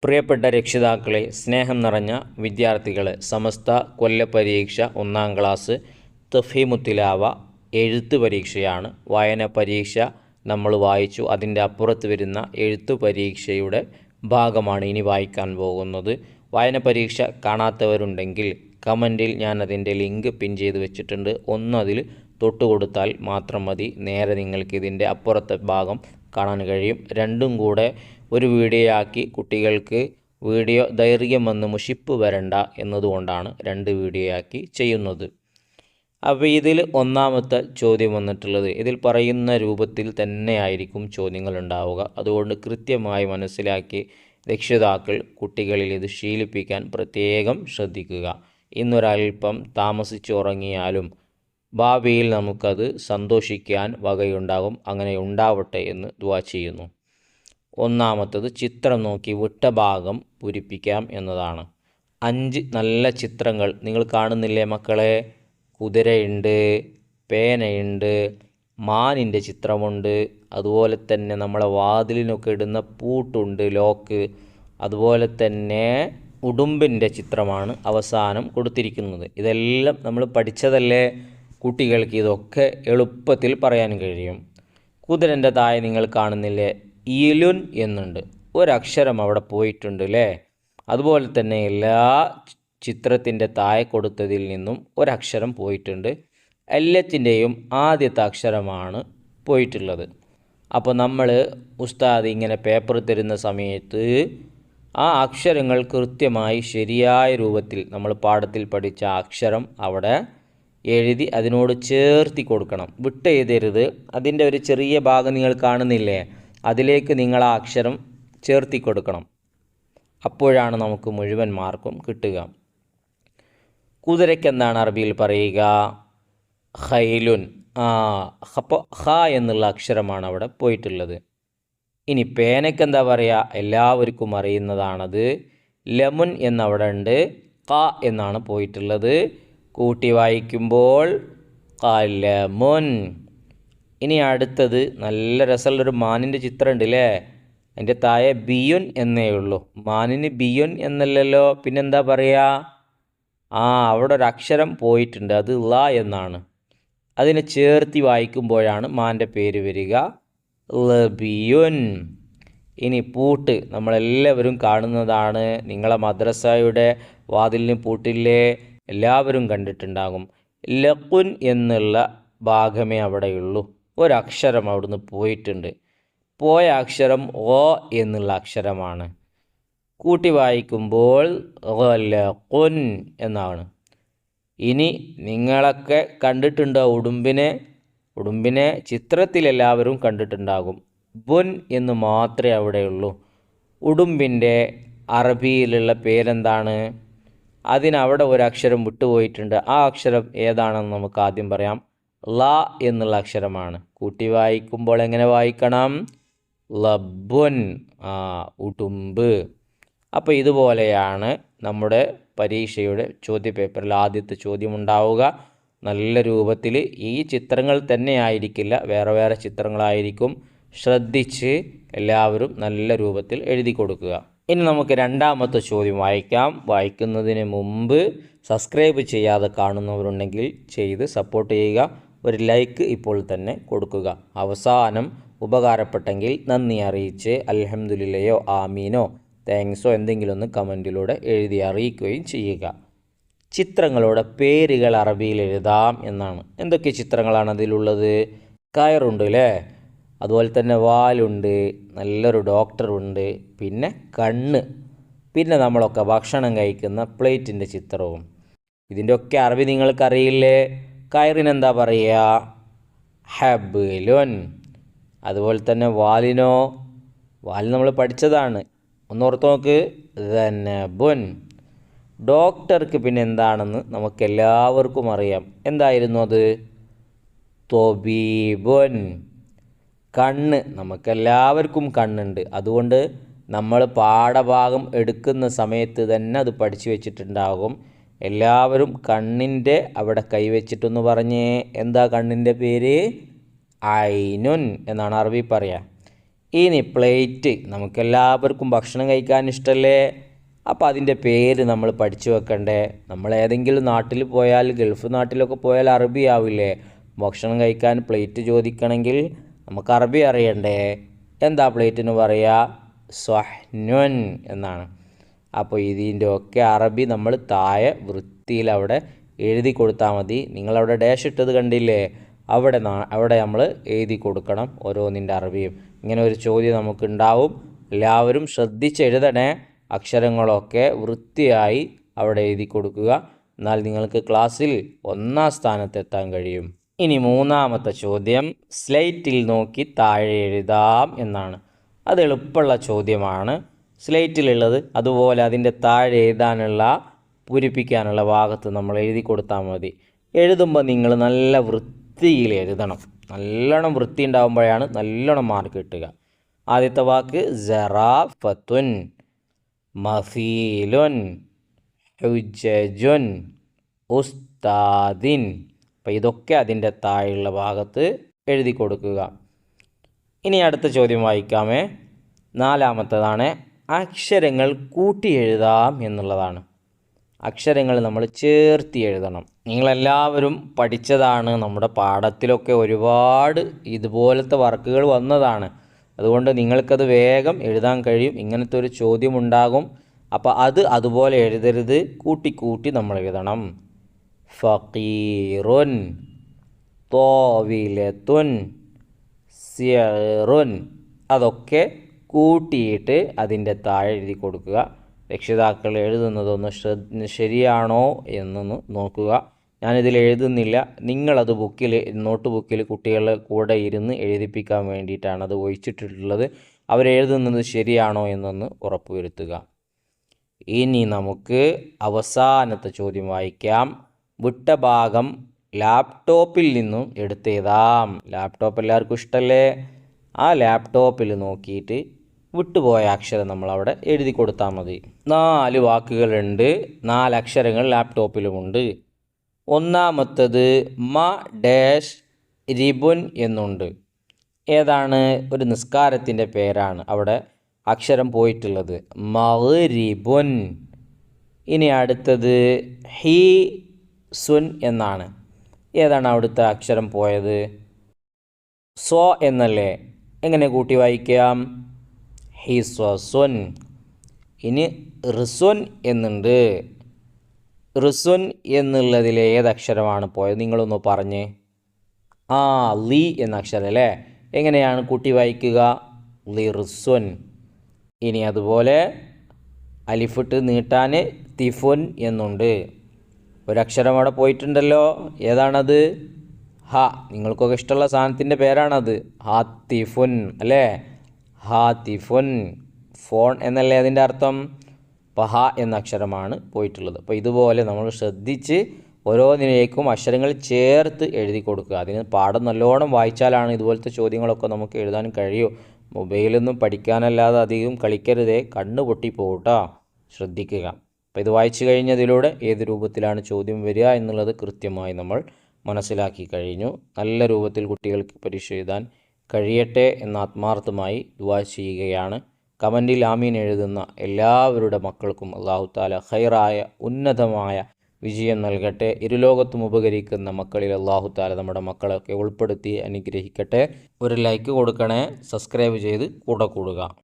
പ്രിയപ്പെട്ട രക്ഷിതാക്കളെ, സ്നേഹം നിറഞ്ഞ വിദ്യാർത്ഥികളെ, സമസ്ത കൊല്ലപരീക്ഷ 1-ാം ക്ലാസ് തഫ്ഹീമുത്തിലാവ എഴുത്ത് പരീക്ഷയാണ്. വായന പരീക്ഷ നമ്മൾ വായിച്ചു. അതിൻ്റെ അപ്പുറത്ത് വരുന്ന എഴുത്ത് പരീക്ഷയുടെ ഭാഗമാണ് ഇനി വായിക്കാൻ പോകുന്നത്. വായന പരീക്ഷ കാണാത്തവരുണ്ടെങ്കിൽ കമൻറ്റിൽ ഞാൻ അതിൻ്റെ ലിങ്ക് പിൻ ചെയ്ത് വെച്ചിട്ടുണ്ട്. അതിൽ തൊട്ട് കൊടുത്താൽ മാത്രം മതി. നേരെ നിങ്ങൾക്ക് ഇതിൻ്റെ അപ്പുറത്തെ ഭാഗം കാണാൻ കഴിയും. രണ്ടും കൂടെ ഒരു വീഡിയോ ആക്കി കുട്ടികൾക്ക് വീഡിയോ ദൈർഘ്യം വന്ന് മുഷിപ്പ് വരണ്ട എന്നതുകൊണ്ടാണ് 2 വീഡിയോ ആക്കി ചെയ്യുന്നത്. അപ്പോൾ ഇതിൽ ഒന്നാമത്തെ ചോദ്യം വന്നിട്ടുള്ളത് ഇതിൽ പറയുന്ന രൂപത്തിൽ തന്നെയായിരിക്കും ചോദ്യങ്ങൾ ഉണ്ടാവുക. അതുകൊണ്ട് കൃത്യമായി മനസ്സിലാക്കി രക്ഷിതാക്കൾ കുട്ടികളിൽ ഇത് ശീലിപ്പിക്കാൻ പ്രത്യേകം ശ്രദ്ധിക്കുക. ഇന്നൊരൽപ്പം താമസിച്ചുറങ്ങിയാലും ഭാവിയിൽ നമുക്കത് സന്തോഷിക്കാൻ വകയുണ്ടാകും. അങ്ങനെ ഉണ്ടാവട്ടെ എന്ന് ദുആ ചെയ്യുന്നു. ഒന്നാമത്തത് ചിത്രം നോക്കി വിട്ട ഭാഗം പൂരിപ്പിക്കാം എന്നതാണ്. 5 നല്ല ചിത്രങ്ങൾ നിങ്ങൾ കാണുന്നില്ലേ മക്കളെ? കുതിരയുണ്ട്, പേനയുണ്ട്, മാനിൻ്റെ ചിത്രമുണ്ട്, അതുപോലെ തന്നെ നമ്മളെ വാതിലിനൊക്കെ ഇടുന്ന പൂട്ടുണ്ട്, ലോക്ക്, അതുപോലെ തന്നെ ഉടുമ്പിൻ്റെ ചിത്രമാണ് അവസാനം കൊടുത്തിരിക്കുന്നത്. ഇതെല്ലാം നമ്മൾ പഠിച്ചതല്ലേ? കുട്ടികൾക്ക് ഇതൊക്കെ എളുപ്പത്തിൽ പറയാൻ കഴിയും. കുതിരൻ്റെ താഴെ നിങ്ങൾ കാണുന്നില്ലേ? ഇലുൻ എന്നുണ്ട്. ഒരക്ഷരം അവിടെ പോയിട്ടുണ്ട് അല്ലേ? അതുപോലെ തന്നെ എല്ലാ ചിത്രത്തിൻ്റെ താഴെ കൊടുത്തതിൽ നിന്നും ഒരക്ഷരം പോയിട്ടുണ്ട്. എല്ലാത്തിൻ്റെയും ആദ്യത്തെ അക്ഷരമാണ് പോയിട്ടുള്ളത്. അപ്പോൾ നമ്മൾ ഉസ്താദ് ഇങ്ങനെ പേപ്പർ തരുന്ന സമയത്ത് ആ അക്ഷരങ്ങൾ കൃത്യമായി ശരിയായ രൂപത്തിൽ നമ്മൾ പാഠത്തിൽ പഠിച്ച അക്ഷരം അവിടെ എഴുതി അതിനോട് ചേർത്തി കൊടുക്കണം. വിട്ടെഴുതരുത്. അതിൻ്റെ ഒരു ചെറിയ ഭാഗം നിങ്ങൾ കാണുന്നില്ലേ? അതിലേക്ക് നിങ്ങൾ ആ അക്ഷരം ചേർത്തി കൊടുക്കണം. അപ്പോഴാണ് നമുക്ക് മുഴുവൻ മാർക്കും കിട്ടുക. കുതിരയ്ക്ക് എന്താണ് അറബിയിൽ പറയുക? ഖൈലുൻ. അപ്പോൾ ഹ എന്നുള്ള അക്ഷരമാണ് അവിടെ പോയിട്ടുള്ളത്. ഇനി പേനയ്ക്ക് എന്താ പറയുക? എല്ലാവർക്കും അറിയുന്നതാണത്. ലമുൻ എന്നവിടെ ഉണ്ട്. ക എന്നാണ് പോയിട്ടുള്ളത്. കൂട്ടി വായിക്കുമ്പോൾ കലമുൻ. ഇനി അടുത്തത് നല്ല രസമുള്ളൊരു മാനിൻ്റെ ചിത്രം ഉണ്ട് അല്ലേ? അതിൻ്റെ താഴെ ബിയുൻ എന്നേ ഉള്ളൂ. മാനിന് ബിയുൻ എന്നല്ലല്ലോ, പിന്നെന്താ പറയുക? അവിടെ ഒരു അക്ഷരം പോയിട്ടുണ്ട്, അത് ല എന്നാണ്. അതിനെ ചേർത്തി വായിക്കുമ്പോഴാണ് മാൻ്റെ പേര് വരിക, ലബിയുൻ. ഇനി പൂട്ട് നമ്മളെല്ലാവരും കാണുന്നതാണ്. നിങ്ങളെ മദ്രസയുടെ വാതിലിന് പൂട്ടില്ലേ? എല്ലാവരും കണ്ടിട്ടുണ്ടാകും. ലഖുൻ എന്നുള്ള ഭാഗമേ അവിടെയുള്ളൂ. ഒരക്ഷരം അവിടുന്ന് പോയിട്ടുണ്ട്. പോയ അക്ഷരം ഓ എന്നുള്ള അക്ഷരമാണ്. കൂട്ടി വായിക്കുമ്പോൾ ലഖുൻ എന്നാണ്. ഇനി നിങ്ങളൊക്കെ കണ്ടിട്ടുണ്ടോ ഉടുമ്പിനെ ചിത്രത്തിലെല്ലാവരും കണ്ടിട്ടുണ്ടാകും. ബുൻ എന്ന് മാത്രമേ അവിടെയുള്ളൂ. ഉടുമ്പിൻ്റെ അറബിയിലുള്ള പേരെന്താണ്? അതിനവിടെ ഒരക്ഷരം വിട്ടുപോയിട്ടുണ്ട്. ആ അക്ഷരം ഏതാണെന്ന് നമുക്ക് ആദ്യം പറയാം. ല എന്നുള്ള അക്ഷരമാണ്. കൂട്ടി വായിക്കുമ്പോൾ എങ്ങനെ വായിക്കണം? ലബുൻ. ഉടുമ്പ്. അപ്പോൾ ഇതുപോലെയാണ് നമ്മുടെ പരീക്ഷയുടെ ചോദ്യപേപ്പറിൽ ആദ്യത്തെ ചോദ്യം ഉണ്ടാവുക. നല്ല രൂപത്തിൽ ഈ ചിത്രങ്ങൾ തന്നെ ആയിരിക്കില്ല, വേറെ വേറെ ചിത്രങ്ങളായിരിക്കും. ശ്രദ്ധിച്ച് എല്ലാവരും നല്ല രൂപത്തിൽ എഴുതി കൊടുക്കുക. ഇനി നമുക്ക് രണ്ടാമത്തെ ചോദ്യം വായിക്കാം. വായിക്കുന്നതിന് മുമ്പ് സബ്സ്ക്രൈബ് ചെയ്യാതെ കാണുന്നവരുണ്ടെങ്കിൽ ചെയ്ത് സപ്പോർട്ട് ചെയ്യുക. ഒരു ലൈക്ക് ഇപ്പോൾ തന്നെ കൊടുക്കുക. അവസാനം ഉപകാരപ്പെട്ടെങ്കിൽ നന്ദി അറിയിച്ച് അൽഹംദുലില്ലയോ ആമീനോ താങ്ക്സോ എന്തെങ്കിലും ഒന്ന് കമൻറ്റിലൂടെ എഴുതി അറിയിക്കുകയും ചെയ്യുക. ചിത്രങ്ങളുടെ പേരുകൾ അറബിയിൽ എഴുതാം എന്നാണ്. എന്തൊക്കെ ചിത്രങ്ങളാണ് അതിലുള്ളത്? കയറുണ്ട് അല്ലേ? അതുപോലെ തന്നെ വാലുണ്ട്, നല്ലൊരു ഡോക്ടറുണ്ട്, പിന്നെ കണ്ണ്, പിന്നെ നമ്മളൊക്കെ ഭക്ഷണം കഴിക്കുന്ന പ്ലേറ്റിൻ്റെ ചിത്രവും. ഇതിൻ്റെയൊക്കെ അറബി നിങ്ങൾക്കറിയില്ലേ? കയറിനെന്താ പറയുക? ഹബ്ലുൻ. അതുപോലെ തന്നെ വാലിനോ? വാൽ നമ്മൾ പഠിച്ചതാണ്, ഒന്നോർത്ത് നോക്ക്. ദനബുൻ. ഡോക്ടർക്ക് പിന്നെ എന്താണെന്ന് നമുക്കെല്ലാവർക്കും അറിയാം. എന്തായിരുന്നു അത്? തൊബീബുൻ. കണ്ണ് നമുക്കെല്ലാവർക്കും കണ്ണുണ്ട്. അതുകൊണ്ട് നമ്മൾ പാഠഭാഗം എടുക്കുന്ന സമയത്ത് തന്നെ അത് പഠിച്ചു വെച്ചിട്ടുണ്ടാകും. എല്ലാവരും കണ്ണിൻ്റെ അവിടെ കൈവച്ചിട്ടൊന്ന് പറഞ്ഞേ. എന്താ കണ്ണിൻ്റെ പേര്? ഐനുൻ എന്നാണ് അറബി പറയുക. ഇനി പ്ലേറ്റ്, നമുക്കെല്ലാവർക്കും ഭക്ഷണം കഴിക്കാൻ ഇഷ്ടമല്ലേ? അപ്പോൾ അതിൻ്റെ പേര് നമ്മൾ പഠിച്ചു വെക്കണ്ടേ? നമ്മൾ ഏതെങ്കിലും നാട്ടിൽ പോയാൽ, ഗൾഫ് നാട്ടിലൊക്കെ പോയാൽ അറബി ആവില്ലേ? ഭക്ഷണം കഴിക്കാൻ പ്ലേറ്റ് ചോദിക്കണമെങ്കിൽ നമുക്ക് അറബി അറിയണ്ടേ? എന്താ പ്ലേറ്റിന് പറയുക? സ്വഹ്നുൻ എന്നാണ്. അപ്പോൾ ഇതിൻ്റെ ഒക്കെ അറബി നമ്മൾ താഴെ വൃത്തിയിൽ അവിടെ എഴുതി കൊടുത്താൽ മതി. നിങ്ങളവിടെ ഡാഷ് ഇട്ടത് കണ്ടില്ലേ? അവിടെ നമ്മൾ എഴുതി കൊടുക്കണം ഓരോന്നിൻ്റെ അറബിയും. ഇങ്ങനെ ഒരു ചോദ്യം നമുക്കുണ്ടാവും. എല്ലാവരും ശ്രദ്ധിച്ചെഴുതണേ. അക്ഷരങ്ങളൊക്കെ വൃത്തിയായി അവിടെ എഴുതി കൊടുക്കുക. എന്നാൽ നിങ്ങൾക്ക് ക്ലാസ്സിൽ 1ാം സ്ഥാനത്തെത്താൻ കഴിയും. ഇനി 3ാമത്തെ ചോദ്യം, സ്ലേറ്റിൽ നോക്കി താഴെ എഴുതാം എന്നാണ്. അത് എളുപ്പമുള്ള ചോദ്യമാണ്. സ്ലേറ്റിലുള്ളത് അതുപോലെ അതിൻ്റെ താഴെ എഴുതാനുള്ള, പൂരിപ്പിക്കാനുള്ള ഭാഗത്ത് നമ്മൾ എഴുതി കൊടുത്താൽ മതി. എഴുതുമ്പോൾ നിങ്ങൾ നല്ല വൃത്തിയിൽ എഴുതണം. നല്ലോണം വൃത്തി ഉണ്ടാകുമ്പോഴാണ് നല്ലോണം മാർക്ക് കിട്ടുക. ആദ്യത്തെ വാക്ക് സറാഫത്തുൻ, മഫീലുൻ, ഹുജ്ജജുൻ, ഉസ്താദിൻ. അപ്പോൾ ഇതൊക്കെ അതിൻ്റെ താഴെയുള്ള ഭാഗത്ത് എഴുതി കൊടുക്കുക. ഇനി അടുത്ത ചോദ്യം വായിക്കാമേ. 4ാമത്തേതാണ്, അക്ഷരങ്ങൾ കൂട്ടി എഴുതാം എന്നുള്ളതാണ്. അക്ഷരങ്ങൾ നമ്മൾ ചേർത്തി എഴുതണം. നിങ്ങളെല്ലാവരും പഠിച്ചതാണ്. നമ്മുടെ പാഠത്തിലൊക്കെ ഒരുപാട് ഇതുപോലത്തെ വർക്കുകൾ വന്നതാണ്. അതുകൊണ്ട് നിങ്ങൾക്കത് വേഗം എഴുതാൻ കഴിയും. ഇങ്ങനത്തെ ഒരു ചോദ്യമുണ്ടാകും. അപ്പോൾ അതുപോലെ എഴുതരുത്, കൂട്ടി നമ്മൾ എഴുതണം. ഫഖീറുൻ, തോവിലത്തുൻ, സിയറുൻ, അതൊക്കെ കൂട്ടിയിട്ട് അതിൻ്റെ താഴെ എഴുതി കൊടുക്കുക. രക്ഷിതാക്കൾ എഴുതുന്നതൊന്ന് ശരിയാണോ എന്നൊന്ന് നോക്കുക. ഞാനിതിൽ എഴുതുന്നില്ല. നിങ്ങളത് നോട്ട് ബുക്കിൽ കുട്ടികളുടെ കൂടെ ഇരുന്ന് എഴുതിപ്പിക്കാൻ വേണ്ടിയിട്ടാണ് അത് ഒഴിച്ചിട്ടുള്ളത്. അവരെഴുതുന്നത് ശരിയാണോ എന്നൊന്ന് ഉറപ്പുവരുത്തുക. ഇനി നമുക്ക് അവസാനത്തെ ചോദ്യം വായിക്കാം. വിട്ട ഭാഗം ലാപ്ടോപ്പിൽ നിന്നും എടുത്തെഴുതാം. ലാപ്ടോപ്പ് എല്ലാവർക്കും ഇഷ്ടമല്ലേ? ആ ലാപ്ടോപ്പിൽ നോക്കിയിട്ട് വിട്ടുപോയ അക്ഷരം നമ്മളവിടെ എഴുതി കൊടുത്താൽ മതി. 4 വാക്കുകളുണ്ട്, 4 അക്ഷരങ്ങൾ ലാപ്ടോപ്പിലുമുണ്ട്. 1ാമത്തേത് മ ഡാഷ് റിബുൻ എന്നുണ്ട്. ഏതാണ്? ഒരു നിസ്കാരത്തിൻ്റെ പേരാണ് അവിടെ അക്ഷരം പോയിട്ടുള്ളത്. മഗ്രിബുൻ. ഇനി അടുത്തത് ഹി സുൻ എന്നാണ്. ഏതാണ് അവിടുത്തെ അക്ഷരം പോയത്? സോ എന്നല്ലേ? എങ്ങനെ കൂട്ടി വായിക്കാം? ഹിസ്വസുൻ. ഇനി റിസുൻ എന്നുണ്ട്. റിസുൻ എന്നുള്ളതിലെ ഏതക്ഷരമാണ് പോയത്? നിങ്ങളൊന്ന് പറഞ്ഞേ. ലി എന്ന അക്ഷരം അല്ലേ? എങ്ങനെയാണ് കൂട്ടി വായിക്കുക? ലിർസുൻ. ഇനി അതുപോലെ അലിഫിട്ട് നീട്ടാൻ തിഫുൻ എന്നുണ്ട്. ഒരക്ഷരം അവിടെ പോയിട്ടുണ്ടല്ലോ. ഏതാണത്? ഹ. നിങ്ങൾക്കൊക്കെ ഇഷ്ടമുള്ള സാധനത്തിൻ്റെ പേരാണത്. ഹാത്തിഫുൻ അല്ലേ? ഹാത്തിഫുൻ. ഫോൺ എന്നല്ലേ അതിൻ്റെ അർത്ഥം? അപ്പോൾ ഹ എന്ന അക്ഷരമാണ് പോയിട്ടുള്ളത്. അപ്പോൾ ഇതുപോലെ നമ്മൾ ശ്രദ്ധിച്ച് ഓരോന്നിനേക്കും അക്ഷരങ്ങൾ ചേർത്ത് എഴുതി കൊടുക്കുക. അതിന് പാഠം നല്ലോണം വായിച്ചാലാണ് ഇതുപോലത്തെ ചോദ്യങ്ങളൊക്കെ നമുക്ക് എഴുതാൻ കഴിയൂ. മൊബൈലൊന്നും പഠിക്കാനല്ലാതെ അധികം കളിക്കരുതേ, കണ്ണ് പൊട്ടിപ്പോകും കേട്ടോ. ശ്രദ്ധിക്കുക. അപ്പോൾ ഇത് വായിച്ചു കഴിഞ്ഞതിലൂടെ ഏത് രൂപത്തിലാണ് ചോദ്യം വരിക എന്നുള്ളത് കൃത്യമായി നമ്മൾ മനസ്സിലാക്കി കഴിഞ്ഞു. നല്ല രൂപത്തിൽ കുട്ടികൾക്ക് പരീക്ഷ എഴുതാൻ കഴിയട്ടെ എന്ന് ആത്മാർത്ഥമായി ദുആ ചെയ്യുകയാണ്. കമൻറ്റിൽ ആമീൻ എഴുതുന്ന എല്ലാവരുടെ മക്കൾക്കും അല്ലാഹു തആല ഖൈറായ ഉന്നതമായ വിജയം നൽകട്ടെ. ഇരുലോകത്തും ഉപകരിക്കുന്ന മക്കളിൽ അല്ലാഹു തആല നമ്മുടെ മക്കളൊക്കെ ഉൾപ്പെടുത്തി അനുഗ്രഹിക്കട്ടെ. ഒരു ലൈക്ക് കൊടുക്കണേ, സബ്സ്ക്രൈബ് ചെയ്ത് കൂടെ കൂടുക.